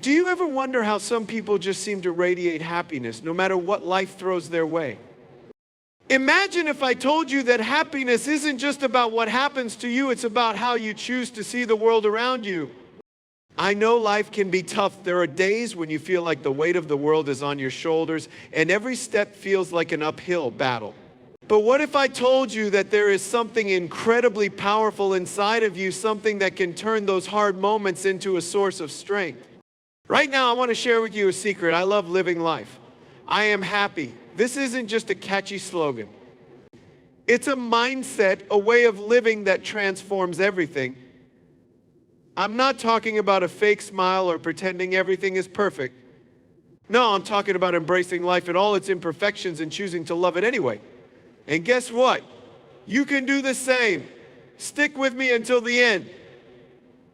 Do you ever wonder how some people just seem to radiate happiness no matter what life throws their way? Imagine if I told you that happiness isn't just about what happens to you, it's about how you choose to see the world around you. I know life can be tough. There are days when you feel like the weight of the world is on your shoulders and every step feels like an uphill battle. But what if I told you that there is something incredibly powerful inside of you, something that can turn those hard moments into a source of strength? Right now, I want to share with you a secret. I love living life. I am happy. This isn't just a catchy slogan. It's a mindset, a way of living that transforms everything. I'm not talking about a fake smile or pretending everything is perfect. No, I'm talking about embracing life in all its imperfections and choosing to love it anyway. And guess what? You can do the same. Stick with me until the end.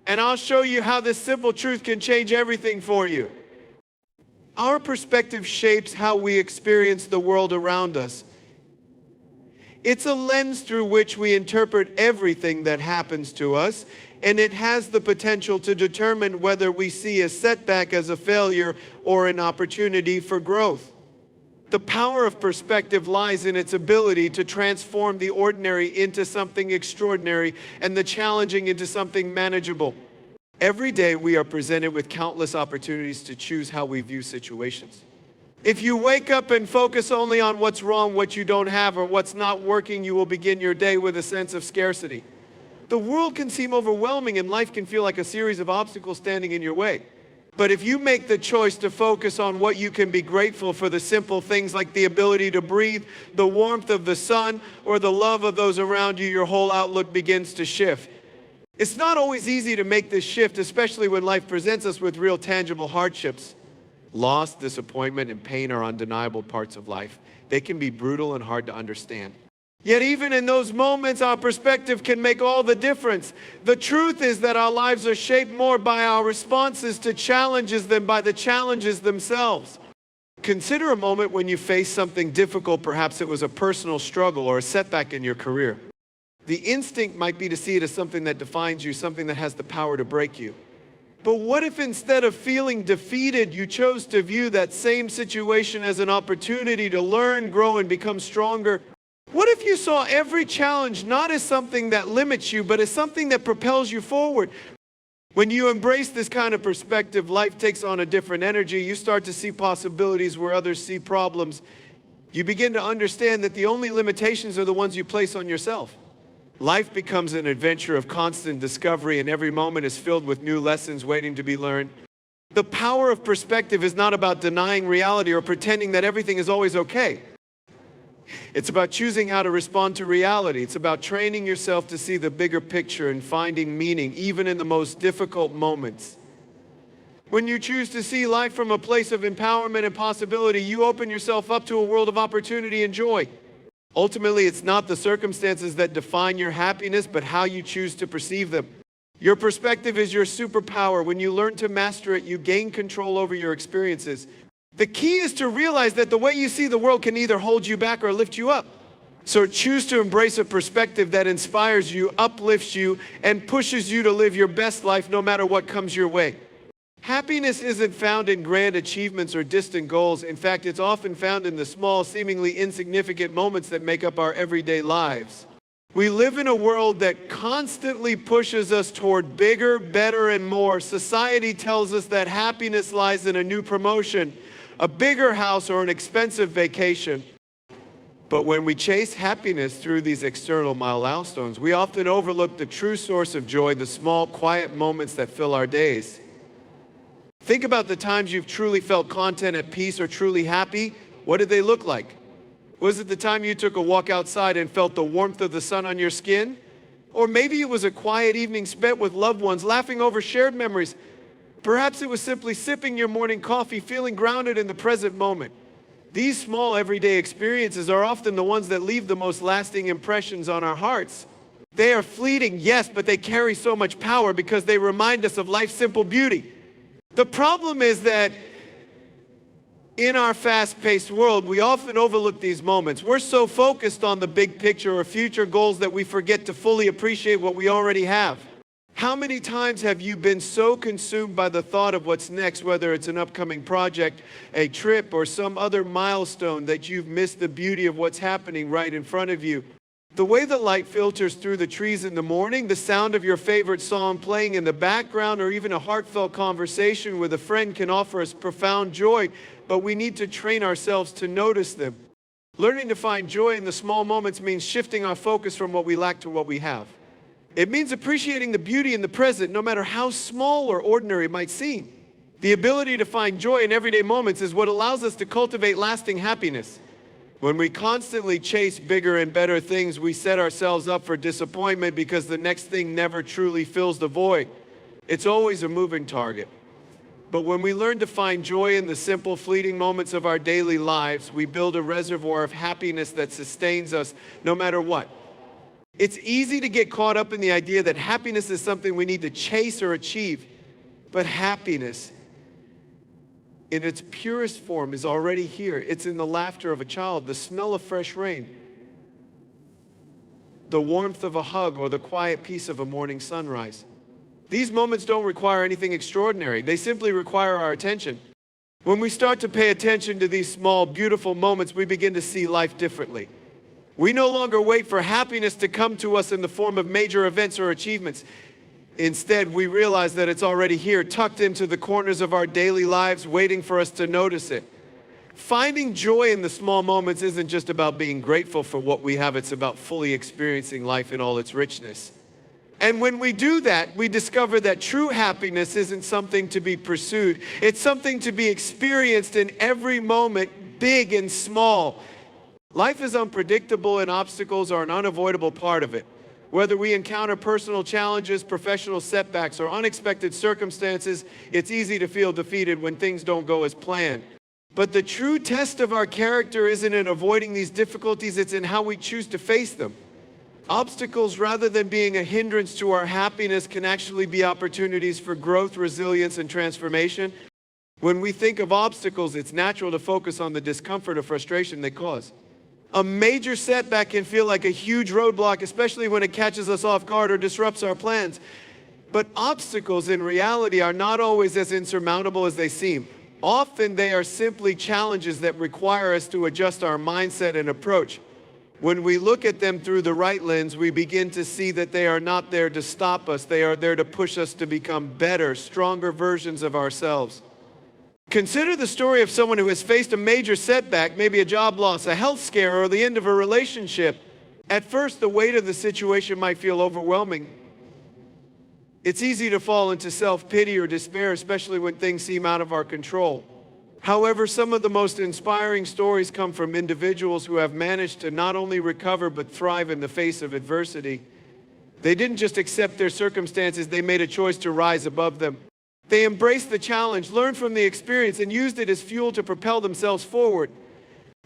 And I'll show you how this simple truth can change everything for you. Our perspective shapes how we experience the world around us. It's a lens through which we interpret everything that happens to us, and it has the potential to determine whether we see a setback as a failure or an opportunity for growth. The power of perspective lies in its ability to transform the ordinary into something extraordinary and the challenging into something manageable. Every day we are presented with countless opportunities to choose how we view situations. If you wake up and focus only on what's wrong, what you don't have, or what's not working, you will begin your day with a sense of scarcity. The world can seem overwhelming and life can feel like a series of obstacles standing in your way. But if you make the choice to focus on what you can be grateful for, the simple things like the ability to breathe, the warmth of the sun, or the love of those around you, your whole outlook begins to shift. It's not always easy to make this shift, especially when life presents us with real tangible hardships. Loss, disappointment, and pain are undeniable parts of life. They can be brutal and hard to understand. Yet even in those moments, our perspective can make all the difference. The truth is that our lives are shaped more by our responses to challenges than by the challenges themselves. Consider a moment when you faced something difficult. Perhaps it was a personal struggle or a setback in your career. The instinct might be to see it as something that defines you, something that has the power to break you. But what if instead of feeling defeated, you chose to view that same situation as an opportunity to learn, grow, and become stronger? What if you saw every challenge not as something that limits you, but as something that propels you forward? When you embrace this kind of perspective, life takes on a different energy. You start to see possibilities where others see problems. You begin to understand that the only limitations are the ones you place on yourself. Life becomes an adventure of constant discovery, and every moment is filled with new lessons waiting to be learned. The power of perspective is not about denying reality or pretending that everything is always okay. It's about choosing how to respond to reality. It's about training yourself to see the bigger picture and finding meaning, even in the most difficult moments. When you choose to see life from a place of empowerment and possibility, you open yourself up to a world of opportunity and joy. Ultimately, it's not the circumstances that define your happiness, but how you choose to perceive them. Your perspective is your superpower. When you learn to master it, you gain control over your experiences. The key is to realize that the way you see the world can either hold you back or lift you up. So choose to embrace a perspective that inspires you, uplifts you, and pushes you to live your best life no matter what comes your way. Happiness isn't found in grand achievements or distant goals. In fact, it's often found in the small, seemingly insignificant moments that make up our everyday lives. We live in a world that constantly pushes us toward bigger, better, and more. Society tells us that happiness lies in a new promotion, a bigger house, or an expensive vacation. But when we chase happiness through these external milestones, we often overlook the true source of joy, the small, quiet moments that fill our days. Think about the times you've truly felt content, at peace, or truly happy. What did they look like? Was it the time you took a walk outside and felt the warmth of the sun on your skin? Or maybe it was a quiet evening spent with loved ones, laughing over shared memories. Perhaps it was simply sipping your morning coffee, feeling grounded in the present moment. These small everyday experiences are often the ones that leave the most lasting impressions on our hearts. They are fleeting, yes, but they carry so much power because they remind us of life's simple beauty. The problem is that in our fast-paced world, we often overlook these moments. We're so focused on the big picture or future goals that we forget to fully appreciate what we already have. How many times have you been so consumed by the thought of what's next, whether it's an upcoming project, a trip, or some other milestone, that you've missed the beauty of what's happening right in front of you? The way the light filters through the trees in the morning, the sound of your favorite song playing in the background, or even a heartfelt conversation with a friend can offer us profound joy, but we need to train ourselves to notice them. Learning to find joy in the small moments means shifting our focus from what we lack to what we have. It means appreciating the beauty in the present, no matter how small or ordinary it might seem. The ability to find joy in everyday moments is what allows us to cultivate lasting happiness. When we constantly chase bigger and better things, we set ourselves up for disappointment because the next thing never truly fills the void. It's always a moving target. But when we learn to find joy in the simple, fleeting moments of our daily lives, we build a reservoir of happiness that sustains us no matter what. It's easy to get caught up in the idea that happiness is something we need to chase or achieve. But happiness, in its purest form, is already here. It's in the laughter of a child, the smell of fresh rain, the warmth of a hug, or the quiet peace of a morning sunrise. These moments don't require anything extraordinary. They simply require our attention. When we start to pay attention to these small, beautiful moments, we begin to see life differently. We no longer wait for happiness to come to us in the form of major events or achievements. Instead, we realize that it's already here, tucked into the corners of our daily lives, waiting for us to notice it. Finding joy in the small moments isn't just about being grateful for what we have, it's about fully experiencing life in all its richness. And when we do that, we discover that true happiness isn't something to be pursued. It's something to be experienced in every moment, big and small. Life is unpredictable, and obstacles are an unavoidable part of it. Whether we encounter personal challenges, professional setbacks, or unexpected circumstances, it's easy to feel defeated when things don't go as planned. But the true test of our character isn't in avoiding these difficulties, it's in how we choose to face them. Obstacles, rather than being a hindrance to our happiness, can actually be opportunities for growth, resilience, and transformation. When we think of obstacles, it's natural to focus on the discomfort or frustration they cause. A major setback can feel like a huge roadblock, especially when it catches us off guard or disrupts our plans. But obstacles in reality are not always as insurmountable as they seem. Often they are simply challenges that require us to adjust our mindset and approach. When we look at them through the right lens, we begin to see that they are not there to stop us. They are there to push us to become better, stronger versions of ourselves. Consider the story of someone who has faced a major setback, maybe a job loss, a health scare, or the end of a relationship. At first, the weight of the situation might feel overwhelming. It's easy to fall into self-pity or despair, especially when things seem out of our control. However, some of the most inspiring stories come from individuals who have managed to not only recover but thrive in the face of adversity. They didn't just accept their circumstances, they made a choice to rise above them. They embraced the challenge, learned from the experience, and used it as fuel to propel themselves forward.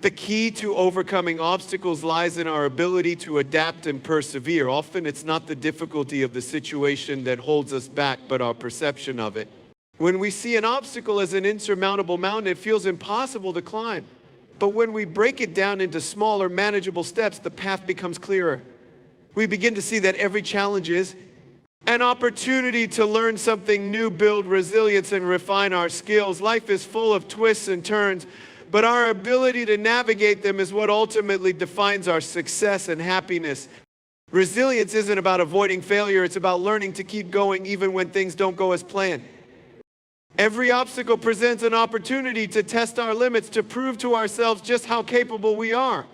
The key to overcoming obstacles lies in our ability to adapt and persevere. Often it's not the difficulty of the situation that holds us back, but our perception of it. When we see an obstacle as an insurmountable mountain, it feels impossible to climb. But when we break it down into smaller, manageable steps, the path becomes clearer. We begin to see that every challenge is an opportunity to learn something new, build resilience, and refine our skills. Life is full of twists and turns, but our ability to navigate them is what ultimately defines our success and happiness. Resilience isn't about avoiding failure, it's about learning to keep going even when things don't go as planned. Every obstacle presents an opportunity to test our limits, to prove to ourselves just how capable we are.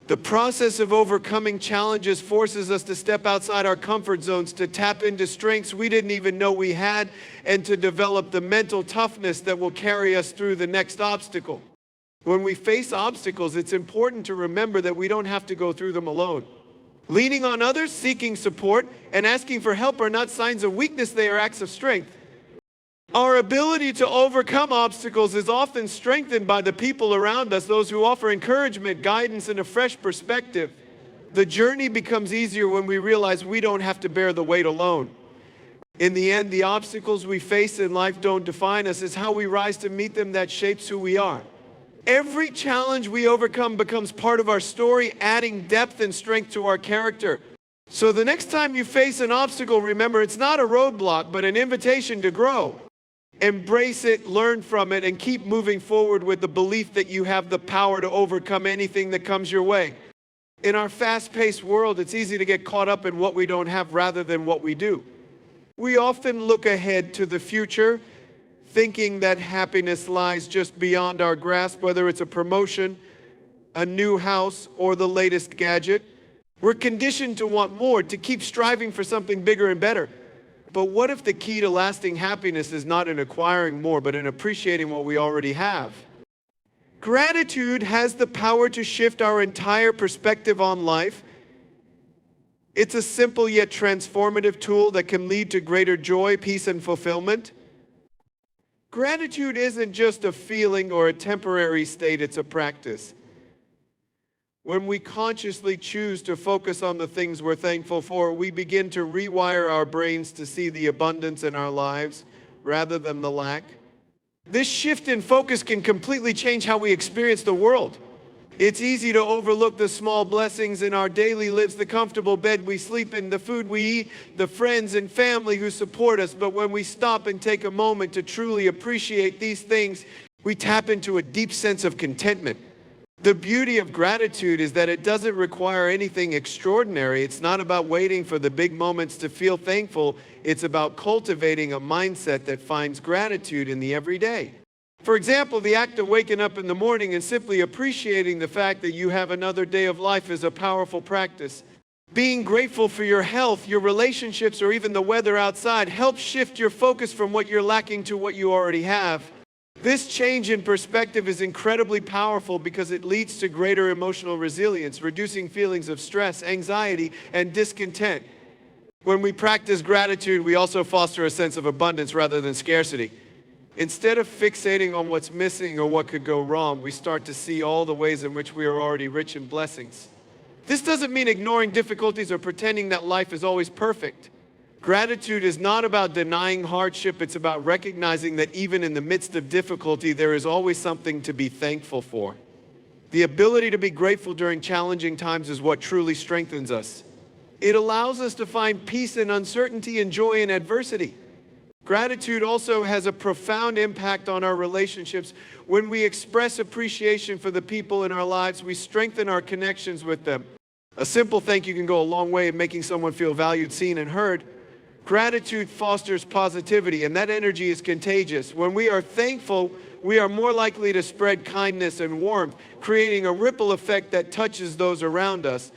The process of overcoming challenges forces us to step outside our comfort zones, to tap into strengths we didn't even know we had, and to develop the mental toughness that will carry us through the next obstacle. When we face obstacles, it's important to remember that we don't have to go through them alone. Leaning on others, seeking support, and asking for help are not signs of weakness, they are acts of strength. Our ability to overcome obstacles is often strengthened by the people around us, those who offer encouragement, guidance, and a fresh perspective. The journey becomes easier when we realize we don't have to bear the weight alone. In the end, the obstacles we face in life don't define us. It's how we rise to meet them that shapes who we are. Every challenge we overcome becomes part of our story, adding depth and strength to our character. So the next time you face an obstacle, remember it's not a roadblock, but an invitation to grow. Embrace it, learn from it, and keep moving forward with the belief that you have the power to overcome anything that comes your way. In our fast-paced world, it's easy to get caught up in what we don't have rather than what we do. We often look ahead to the future, thinking that happiness lies just beyond our grasp, whether it's a promotion, a new house, or the latest gadget. We're conditioned to want more, to keep striving for something bigger and better. But what if the key to lasting happiness is not in acquiring more, but in appreciating what we already have? Gratitude has the power to shift our entire perspective on life. It's a simple yet transformative tool that can lead to greater joy, peace, and fulfillment. Gratitude isn't just a feeling or a temporary state, it's a practice. When we consciously choose to focus on the things we're thankful for, we begin to rewire our brains to see the abundance in our lives rather than the lack. This shift in focus can completely change how we experience the world. It's easy to overlook the small blessings in our daily lives, the comfortable bed we sleep in, the food we eat, the friends and family who support us. But when we stop and take a moment to truly appreciate these things, we tap into a deep sense of contentment. The beauty of gratitude is that it doesn't require anything extraordinary. It's not about waiting for the big moments to feel thankful. It's about cultivating a mindset that finds gratitude in the everyday. For example, the act of waking up in the morning and simply appreciating the fact that you have another day of life is a powerful practice. Being grateful for your health, your relationships, or even the weather outside helps shift your focus from what you're lacking to what you already have. This change in perspective is incredibly powerful because it leads to greater emotional resilience, reducing feelings of stress, anxiety, and discontent. When we practice gratitude, we also foster a sense of abundance rather than scarcity. Instead of fixating on what's missing or what could go wrong, we start to see all the ways in which we are already rich in blessings. This doesn't mean ignoring difficulties or pretending that life is always perfect. Gratitude is not about denying hardship, it's about recognizing that even in the midst of difficulty, there is always something to be thankful for. The ability to be grateful during challenging times is what truly strengthens us. It allows us to find peace in uncertainty and joy in adversity. Gratitude also has a profound impact on our relationships. When we express appreciation for the people in our lives, we strengthen our connections with them. A simple thank you can go a long way in making someone feel valued, seen, and heard. Gratitude fosters positivity, and that energy is contagious. When we are thankful, we are more likely to spread kindness and warmth, creating a ripple effect that touches those around us.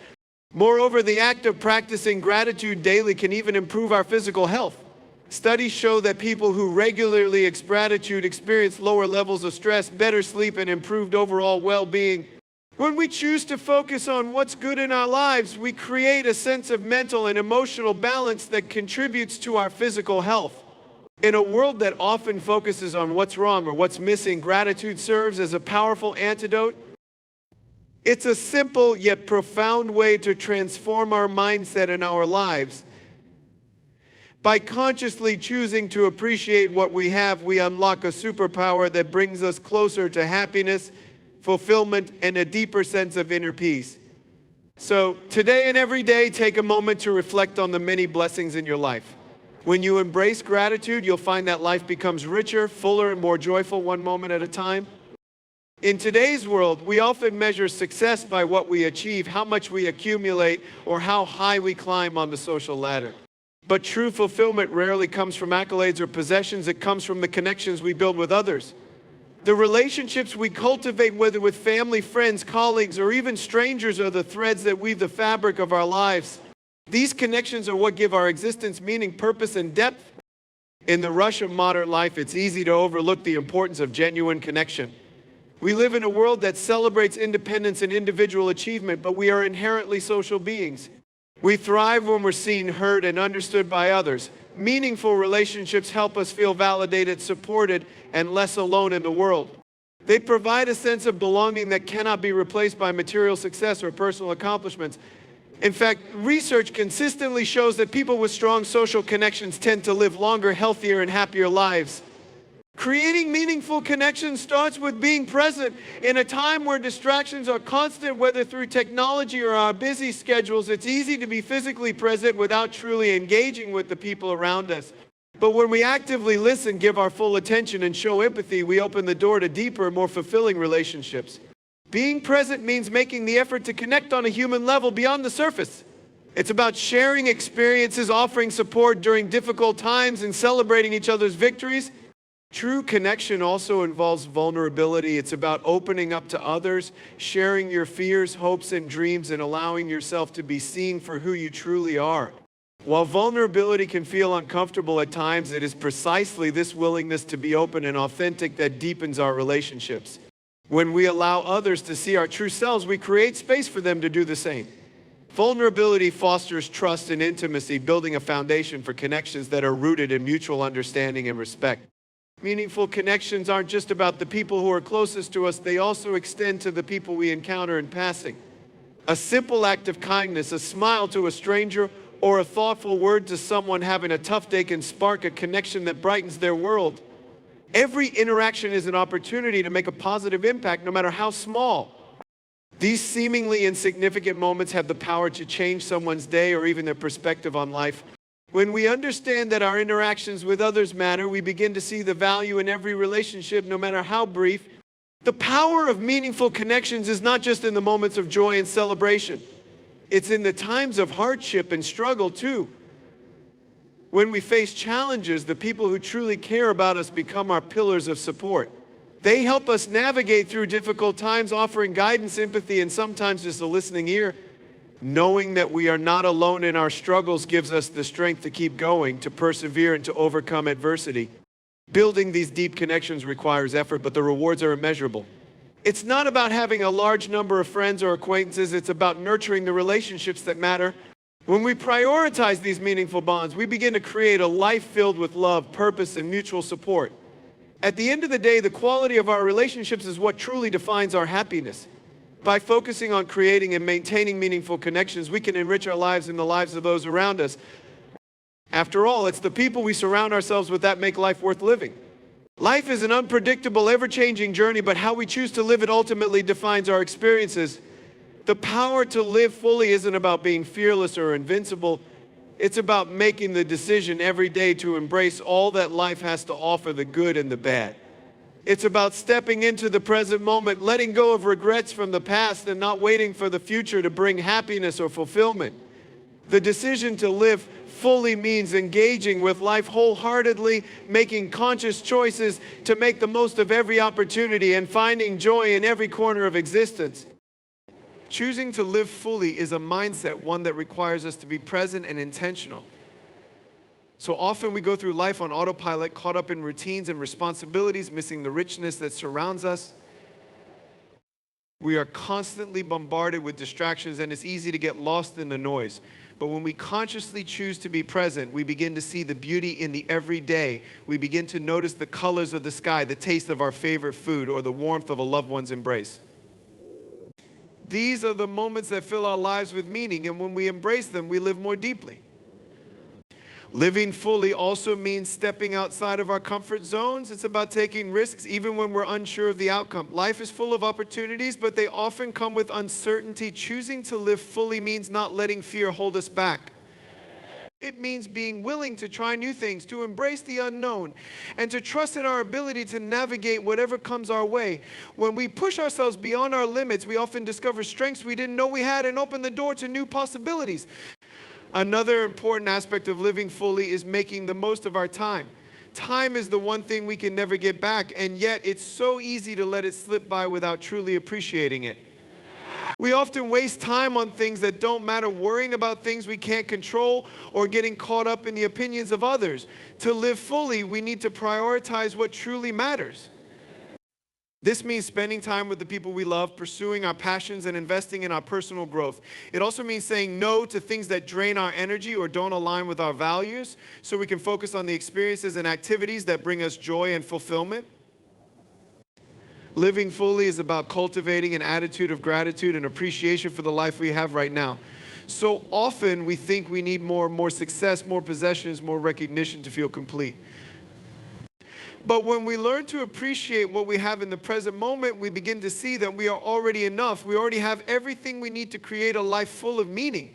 Moreover, the act of practicing gratitude daily can even improve our physical health. Studies show that people who regularly express gratitude experience lower levels of stress, better sleep, and improved overall well-being. When we choose to focus on what's good in our lives, we create a sense of mental and emotional balance that contributes to our physical health. In a world that often focuses on what's wrong or what's missing, gratitude serves as a powerful antidote. It's a simple yet profound way to transform our mindset and our lives. By consciously choosing to appreciate what we have, we unlock a superpower that brings us closer to happiness, fulfillment, and a deeper sense of inner peace. So today and every day, take a moment to reflect on the many blessings in your life. When you embrace gratitude, you'll find that life becomes richer, fuller, and more joyful one moment at a time. In today's world, we often measure success by what we achieve, how much we accumulate, or how high we climb on the social ladder. But true fulfillment rarely comes from accolades or possessions. It comes from the connections we build with others. The relationships we cultivate, whether with family, friends, colleagues, or even strangers, are the threads that weave the fabric of our lives. These connections are what give our existence meaning, purpose, and depth. In the rush of modern life, it's easy to overlook the importance of genuine connection. We live in a world that celebrates independence and individual achievement, but we are inherently social beings. We thrive when we're seen, heard, and understood by others. Meaningful relationships help us feel validated, supported, and less alone in the world. They provide a sense of belonging that cannot be replaced by material success or personal accomplishments. In fact, research consistently shows that people with strong social connections tend to live longer, healthier, and happier lives. Creating meaningful connections starts with being present. In a time where distractions are constant, whether through technology or our busy schedules, it's easy to be physically present without truly engaging with the people around us. But when we actively listen, give our full attention, and show empathy, we open the door to deeper, more fulfilling relationships. Being present means making the effort to connect on a human level beyond the surface. It's about sharing experiences, offering support during difficult times, and celebrating each other's victories. True connection also involves vulnerability. It's about opening up to others, sharing your fears, hopes, and dreams, and allowing yourself to be seen for who you truly are. While vulnerability can feel uncomfortable at times, it is precisely this willingness to be open and authentic that deepens our relationships. When we allow others to see our true selves, we create space for them to do the same. Vulnerability fosters trust and intimacy, building a foundation for connections that are rooted in mutual understanding and respect. Meaningful connections aren't just about the people who are closest to us, they also extend to the people we encounter in passing. A simple act of kindness, a smile to a stranger, or a thoughtful word to someone having a tough day can spark a connection that brightens their world. Every interaction is an opportunity to make a positive impact, no matter how small. These seemingly insignificant moments have the power to change someone's day or even their perspective on life. When we understand that our interactions with others matter, we begin to see the value in every relationship, no matter how brief. The power of meaningful connections is not just in the moments of joy and celebration. It's in the times of hardship and struggle too. When we face challenges, the people who truly care about us become our pillars of support. They help us navigate through difficult times, offering guidance, empathy, and sometimes just a listening ear. Knowing that we are not alone in our struggles gives us the strength to keep going, to persevere, and to overcome adversity. Building these deep connections requires effort, but the rewards are immeasurable. It's not about having a large number of friends or acquaintances, it's about nurturing the relationships that matter. When we prioritize these meaningful bonds, we begin to create a life filled with love, purpose, and mutual support. At the end of the day, the quality of our relationships is what truly defines our happiness. By focusing on creating and maintaining meaningful connections, we can enrich our lives and the lives of those around us. After all, it's the people we surround ourselves with that make life worth living. Life is an unpredictable, ever-changing journey, but how we choose to live it ultimately defines our experiences. The power to live fully isn't about being fearless or invincible. It's about making the decision every day to embrace all that life has to offer, the good and the bad. It's about stepping into the present moment, letting go of regrets from the past, and not waiting for the future to bring happiness or fulfillment. The decision to live fully means engaging with life wholeheartedly, making conscious choices to make the most of every opportunity, and finding joy in every corner of existence. Choosing to live fully is a mindset, one that requires us to be present and intentional. So often we go through life on autopilot, caught up in routines and responsibilities, missing the richness that surrounds us. We are constantly bombarded with distractions, and it's easy to get lost in the noise. But when we consciously choose to be present, we begin to see the beauty in the everyday. We begin to notice the colors of the sky, the taste of our favorite food, or the warmth of a loved one's embrace. These are the moments that fill our lives with meaning, and when we embrace them, we live more deeply. Living fully also means stepping outside of our comfort zones. It's about taking risks even when we're unsure of the outcome. Life is full of opportunities, but they often come with uncertainty. Choosing to live fully means not letting fear hold us back. It means being willing to try new things, to embrace the unknown, and to trust in our ability to navigate whatever comes our way. When we push ourselves beyond our limits, we often discover strengths we didn't know we had and open the door to new possibilities. Another important aspect of living fully is making the most of our time. Time is the one thing we can never get back, and yet it's so easy to let it slip by without truly appreciating it. We often waste time on things that don't matter, worrying about things we can't control or getting caught up in the opinions of others. To live fully, we need to prioritize what truly matters. This means spending time with the people we love, pursuing our passions, and investing in our personal growth. It also means saying no to things that drain our energy or don't align with our values, so we can focus on the experiences and activities that bring us joy and fulfillment. Living fully is about cultivating an attitude of gratitude and appreciation for the life we have right now. So often we think we need more success, more possessions, more recognition to feel complete. But when we learn to appreciate what we have in the present moment, we begin to see that we are already enough. We already have everything we need to create a life full of meaning.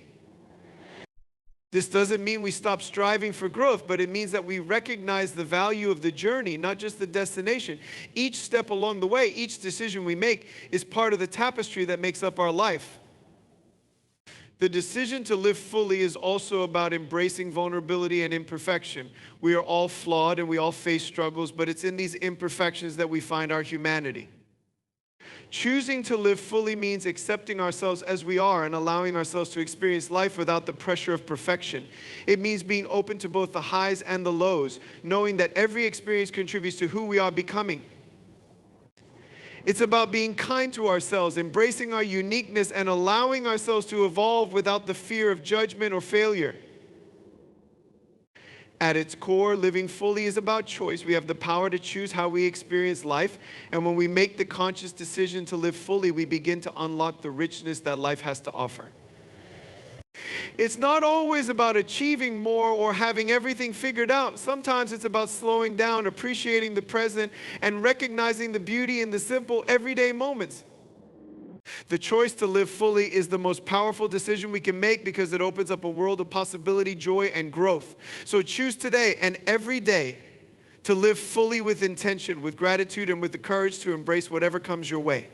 This doesn't mean we stop striving for growth, but it means that we recognize the value of the journey, not just the destination. Each step along the way, each decision we make is part of the tapestry that makes up our life. The decision to live fully is also about embracing vulnerability and imperfection. We are all flawed and we all face struggles, but it's in these imperfections that we find our humanity. Choosing to live fully means accepting ourselves as we are and allowing ourselves to experience life without the pressure of perfection. It means being open to both the highs and the lows, knowing that every experience contributes to who we are becoming. It's about being kind to ourselves, embracing our uniqueness, and allowing ourselves to evolve without the fear of judgment or failure. At its core, living fully is about choice. We have the power to choose how we experience life, and when we make the conscious decision to live fully, we begin to unlock the richness that life has to offer. It's not always about achieving more or having everything figured out. Sometimes it's about slowing down, appreciating the present, and recognizing the beauty in the simple, everyday moments. The choice to live fully is the most powerful decision we can make because it opens up a world of possibility, joy, and growth. So choose today and every day to live fully with intention, with gratitude, and with the courage to embrace whatever comes your way.